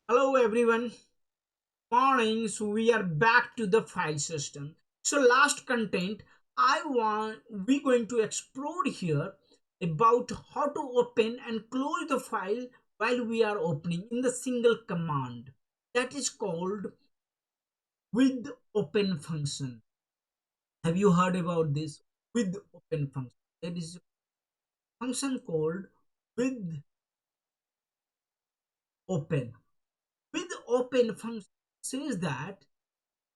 Hello everyone. Morning. So we are back to the file system. So last content we going to explore here about how to open and close the file while we are opening in the single command that is called with open function. Have you heard about this with open function? There is a function called with open. With open function says that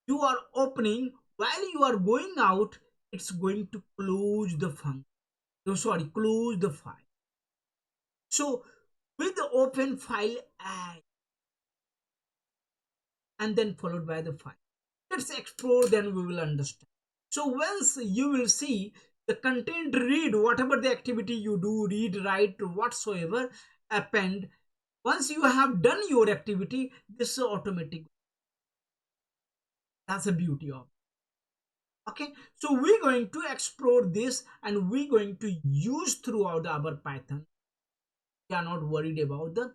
you are opening while you are going out, it's going to close the function. Oh, sorry, close the file. So with the open file add and then followed by the file. Let's explore, then we will understand. So once you will see the content read, whatever the activity you do, read, write, whatsoever, append. Once you have done your activity, this is automatic. That's the beauty of it. Okay, so we're going to explore this and we're going to use throughout our Python. We are not worried about the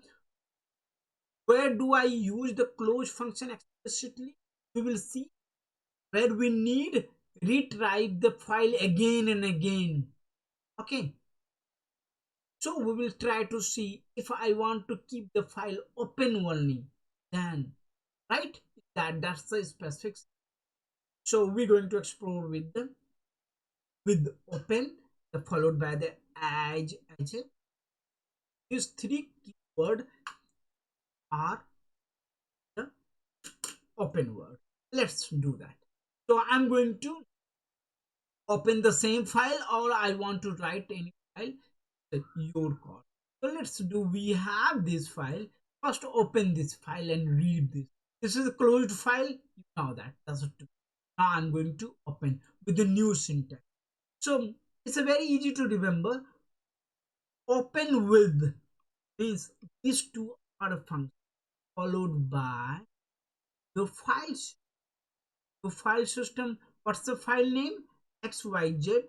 where do I use the close function explicitly. We will see where we need retrieve the file again and again. Okay, so we will try to see if I want to keep the file open only, then right, that's the specific. So we're going to explore with open, followed by the edge. These three keywords are the open word. Let's do that. So I'm going to open the same file or I want to write any file, your call. So let's do, we have this file. First open this file and read this. This is a closed file. You know that. That's it. Now I'm going to open with the new syntax. So it's a very easy to remember. Open with means these two are a function followed by the files. The file system, what's the file name? xyz.txt.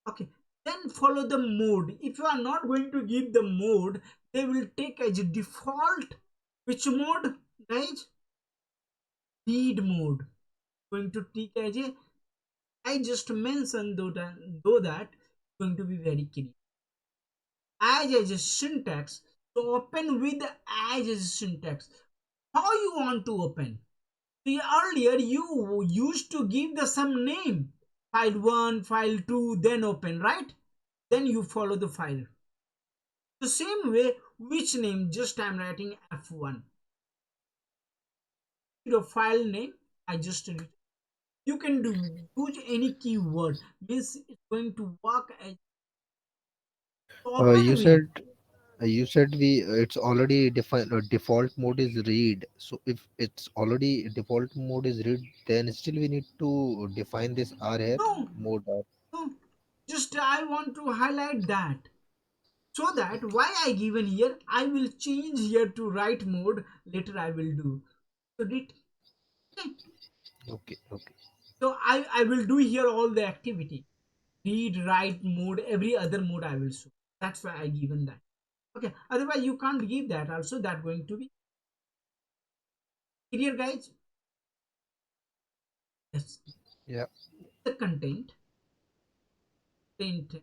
Okay, then follow the mode. If you are not going to give the mode, they will take as a default which mode, guys? Read mode. Going to take as a, I just mentioned though that going to be very clear. As a syntax. So open with as a syntax. How you want to open? See, earlier you used to give the some name, file 1, file 2, then open, right? Then you follow the file. The same way, which name? Just I'm writing F1. Your file name, I just read. You can do use any keyword. Means it's going to work as You open with. said we it's already defined. Default mode is read. So if it's already default mode is read, then still we need to define this R here No, mode. no. Just I want to highlight that. So that why I given here, I will change here to write mode. Later I will do. So did okay. Okay, okay. So I will do here all the activity. Read, write mode, every other mode I will show. That's why I given that. Okay. Otherwise you can't give that. Also that going to be clear, guys. Yes. Yeah. The content equal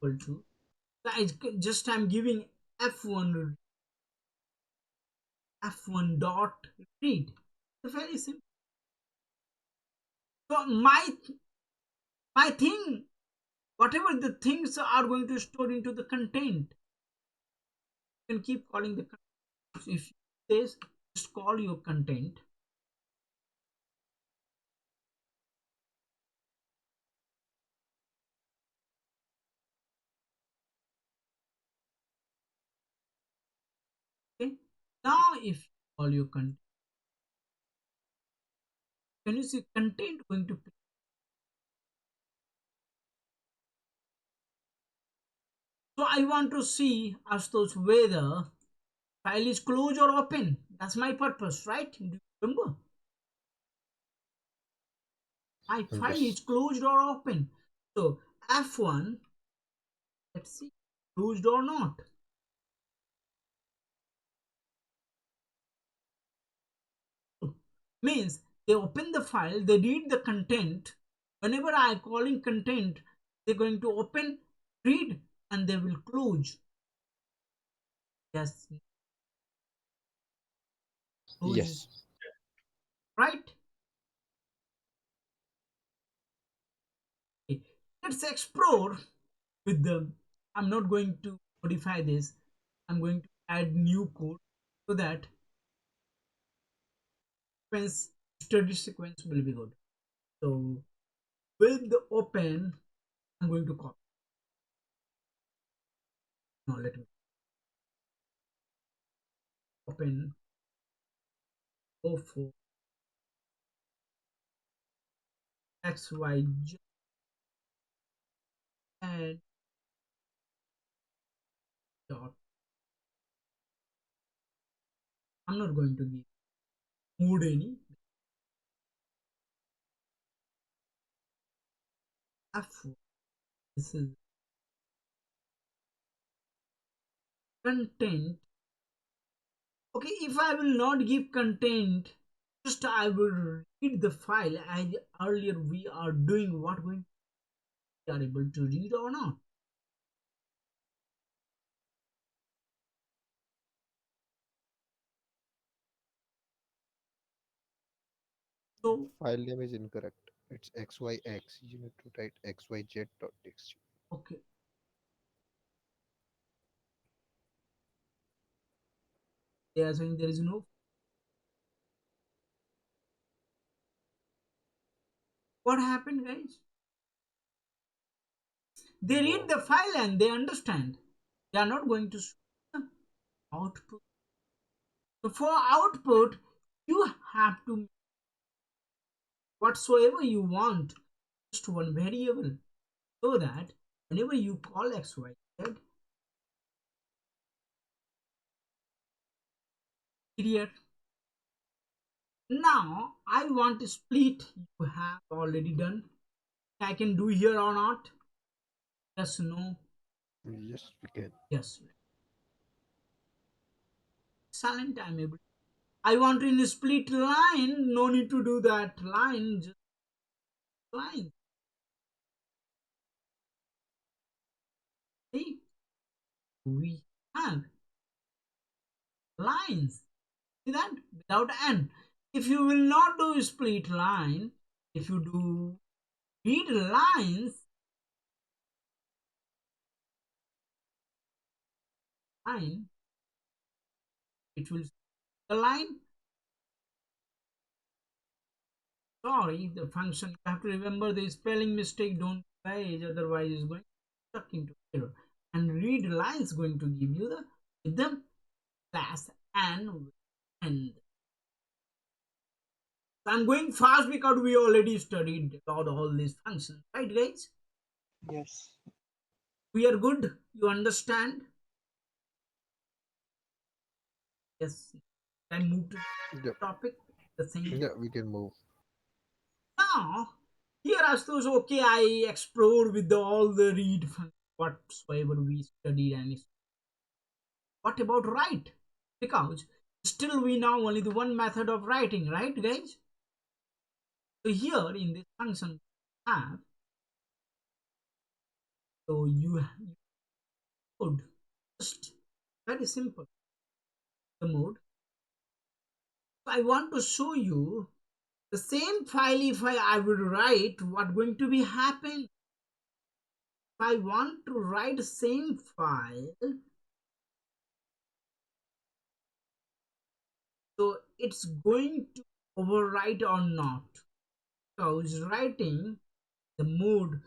to. Guys, just I'm giving f1 f1 dot read. It's very simple. So my thing, whatever the things are going to store into the content, you can keep calling the content. If you say just call your content, okay. Now if you call your content, can you see content going to play? So I want to see as those whether file is closed or open. That's my purpose, right? Do you remember? My file is Yes. closed or open. So F1, let's see, closed or not. Means they open the file, they read the content. Whenever I calling content, they're going to open, read, and they will close. Yes, close, Yes. right? Okay. Let's explore with the. I'm not going to modify this. I'm going to add new code so that sequence, study sequence will be good. So with the open, I'm going to copy. No, let me open, go for xyz and dot. I'm not going to give mood any. F4. This is content. Okay, if I will not give content, just I will read the file as earlier we are doing what we are able to read or not. So File name is incorrect. It's xyx. You need to write xyz.txt. okay, they are saying there is no. What happened, guys? They read No. the file and they understand. They are not going to show the output. So for output, you have to whatsoever you want, just one variable, so that whenever you call xyz, period. Now I want to split. You have already done. I can do here or not? Yes, no, Yes, we can. yes. Silent. I'm able. I want to in a split line. No need to do that line. Just line. See, we have lines. See that without n. If you will not do split line, if you do read lines, line, it will the line. Sorry, the function. You have to remember the spelling mistake. Don't page, otherwise it's going stuck into error. And read lines going to give you the rhythm class and end. So I'm going fast because we already studied about all these functions, right, guys? Yes. We are good. You understand? Yes. I move to the Yep. topic. The same. Yeah, we can move. Now, here Astos, okay, I explore with all the read whatsoever we studied and what about write? Because still we know only the one method of writing, right, guys? So here in this function we have, so you could just very simple the mode. So I want to show you the same file. If I will write, what going to be happen? If I want to write the same file, so it's going to overwrite or not. So it's writing the mode.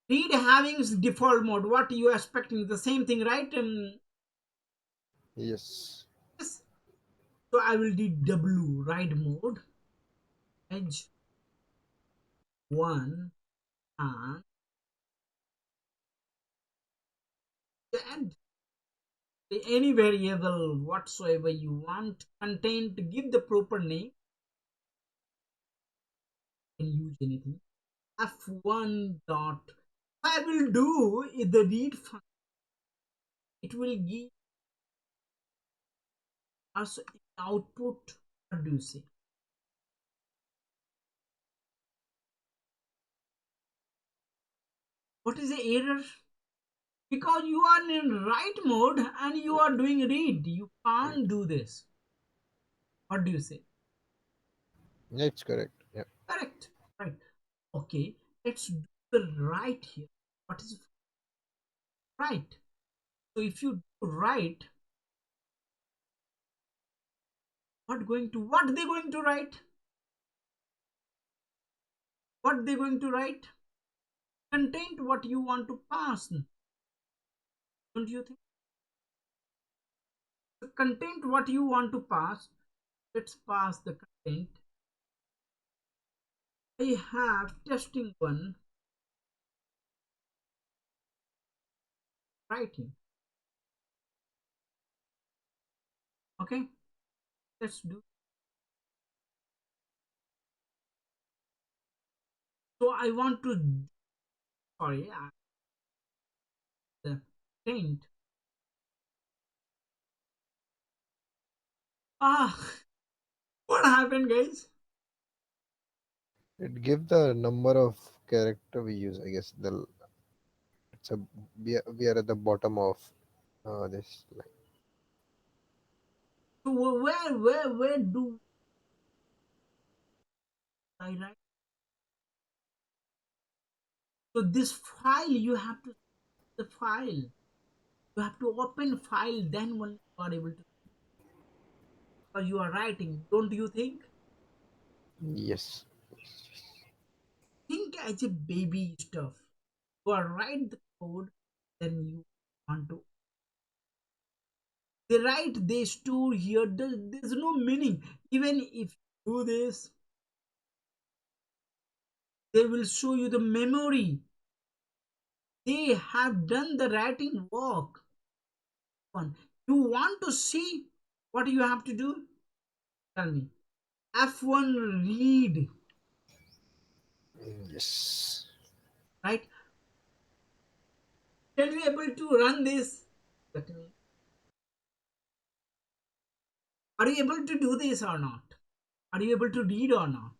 Read having default mode. What you expecting? The same thing, right? Yes. Yes. So I will do W write mode edge one and add any variable whatsoever you want contain to give the proper name. You can use anything. F1 dot. I will do is the read function. It will give us an output. What do you say? What is the error? Because you are in write mode and you are doing read. You can't do this. What do you say? Yeah, it's correct. Yeah. Correct. Right. Okay. Let's do the write here. What is write? So if you do write, what they going to write? What they going to write? Content what you want to pass. Don't you think? The content what you want to pass. Let's pass the content. I have testing one writing. Okay. Let's do. So I want to. Sorry. The content. Ah. What happened, guys? It give the number of character we use. I guess the it's a we are at the bottom of this line. So where do I write? So this file you have to the file. You have to open file, then only you are able to, because you are writing. Don't you think? Yes. Think as a baby stuff. You are write the code, then you want to. They write, they store here. There's no meaning. Even if you do this, they will show you the memory. They have done the writing work. You want to see what you have to do? Tell me. F1 read, Yes. right? Can we able to run this? Let me. Are you able to do this or not? Are you able to read or not?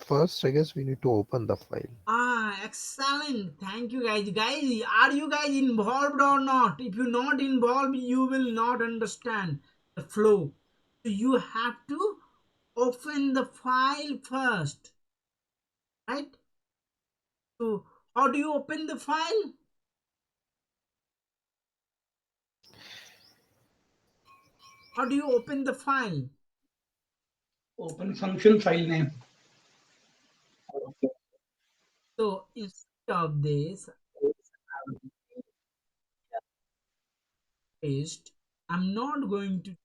First, I guess we need to open the file. Ah, excellent. Thank you, guys. Guys, are you guys involved or not? If you're not involved, you will not understand the flow. So you have to open the file first, right? So how do you open the file? How do you open the file? Open function file name. So instead of this paste, I'm not going to.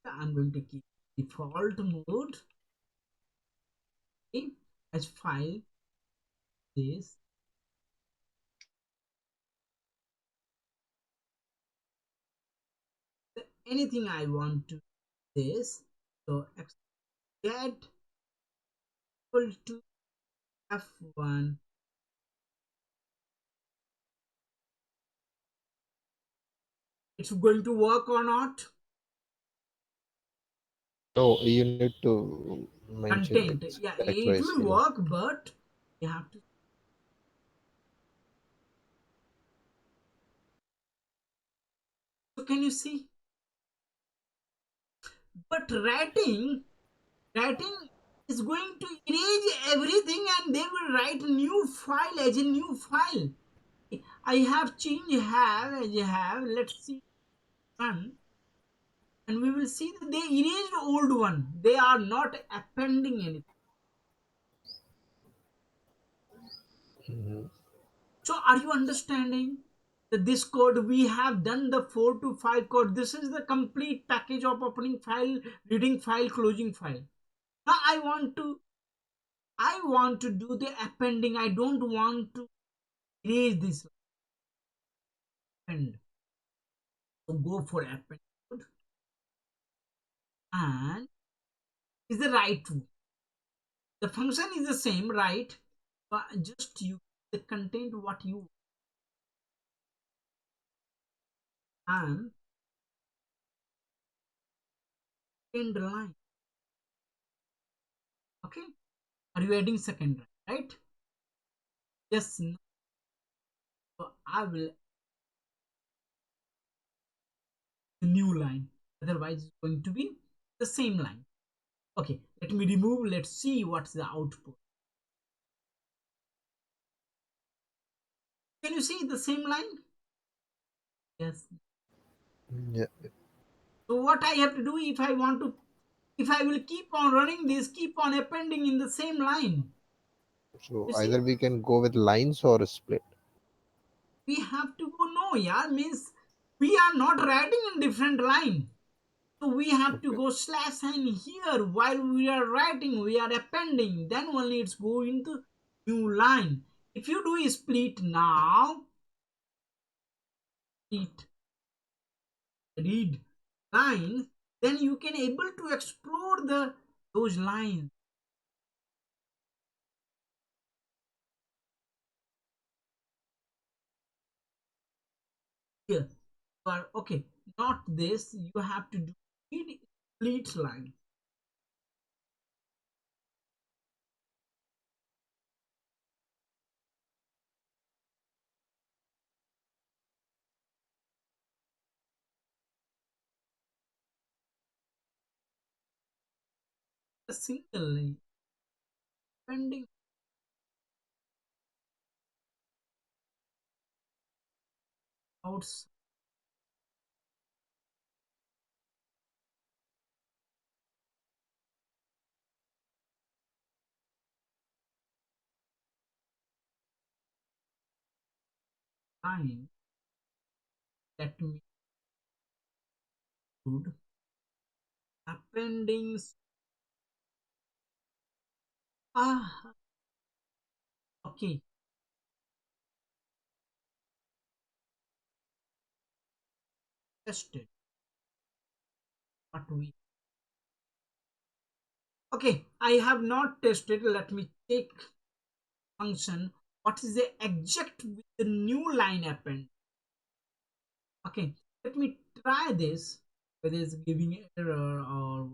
I'm going to keep default mode, okay, as file this anything I want to this. So get equal to f1. It's going to work or not? No, you need to mention like Content, this yeah, it characterize will field. work, but you have to. So can you see? But writing is going to erase everything, and they will write new file as a new file. I have changed have as a have. Let's see run, and we will see that they erased old one. They are not appending anything. Mhm. So are you understanding that this code we have done the 4 to 5 code? This is the complete package of opening file, reading file, closing file. Now I want to do the appending. I don't want to erase this append. So go for append code and is the right one. The function is the same, right? But just you the content what you and end line. Okay. Are you adding second line, right? Yes. No. I will the new line. Otherwise, it's going to be the same line. Okay, let me remove. Let's see what's the output. Can you see the same line? Yes. Yeah. So what I have to do if I want to, if I will keep on running this, keep on appending in the same line. So You see, either we can go with lines or a split. we have to go no, yeah, means we are not writing in different line. So we have to Okay. go slash sign here while we are writing, we are appending. Then only it's go into new line. If you do a split now, split read line, then you can able to explore the those lines here. But okay, not this. You have to do read split line. A single line, depending outside line. Let me include appendings. Ah, okay. Tested. What we okay. I have not tested. Let me check function. What is the exact with the new line append? Okay. Let me try this. Whether it's giving error or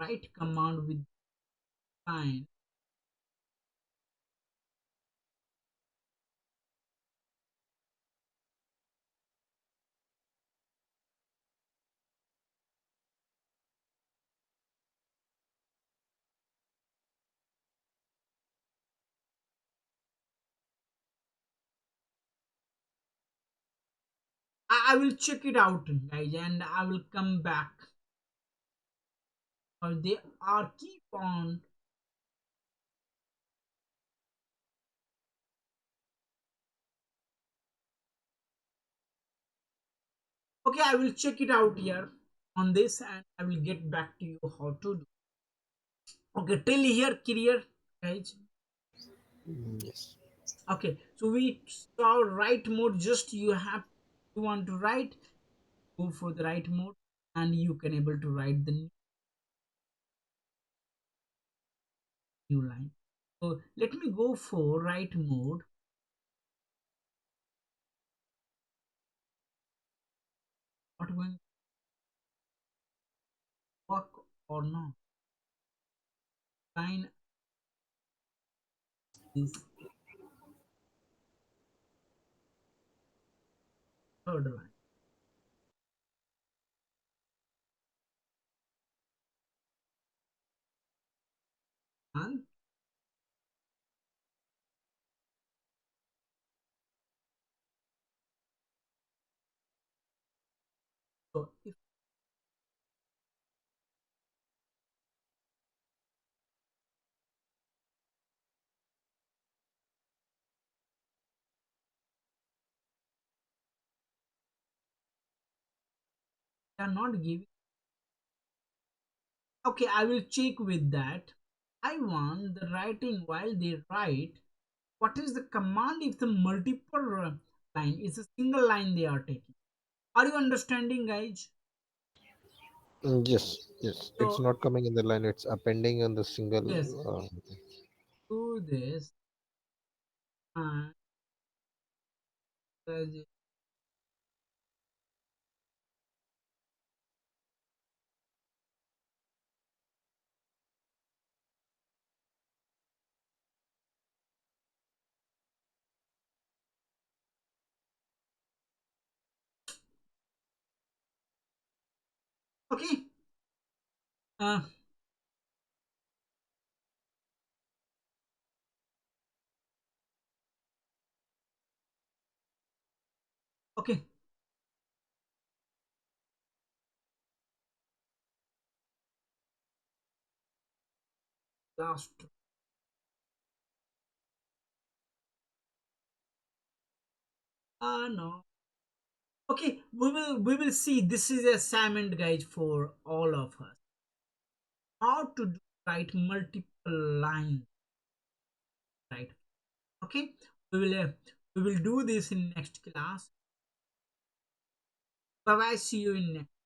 write command with line. I will check it out, guys, and I will come back. Or they are keep on. Okay, I will check it out here on this, and I will get back to you how to do. Okay, till here, clear, guys. Yes. Okay, so we saw write mode. Just you want to write, go for the write mode, and you can able to write the new line. So let me go for write mode. What going to work or not? Line is third line, and so if they are not giving, okay, I will check with that. I want the writing while they write. What is the command if the multiple line is a single line they are taking? Are you understanding, guys? Yes. Yes. It's So not coming in the line. It's appending on the single. yes, do this and uh, Okay. uh, okay, last. No. Okay, we will see. This is assignment, guys, for all of us. How to write multiple lines, right? Okay, we will do this in next class. Bye bye. See you in next.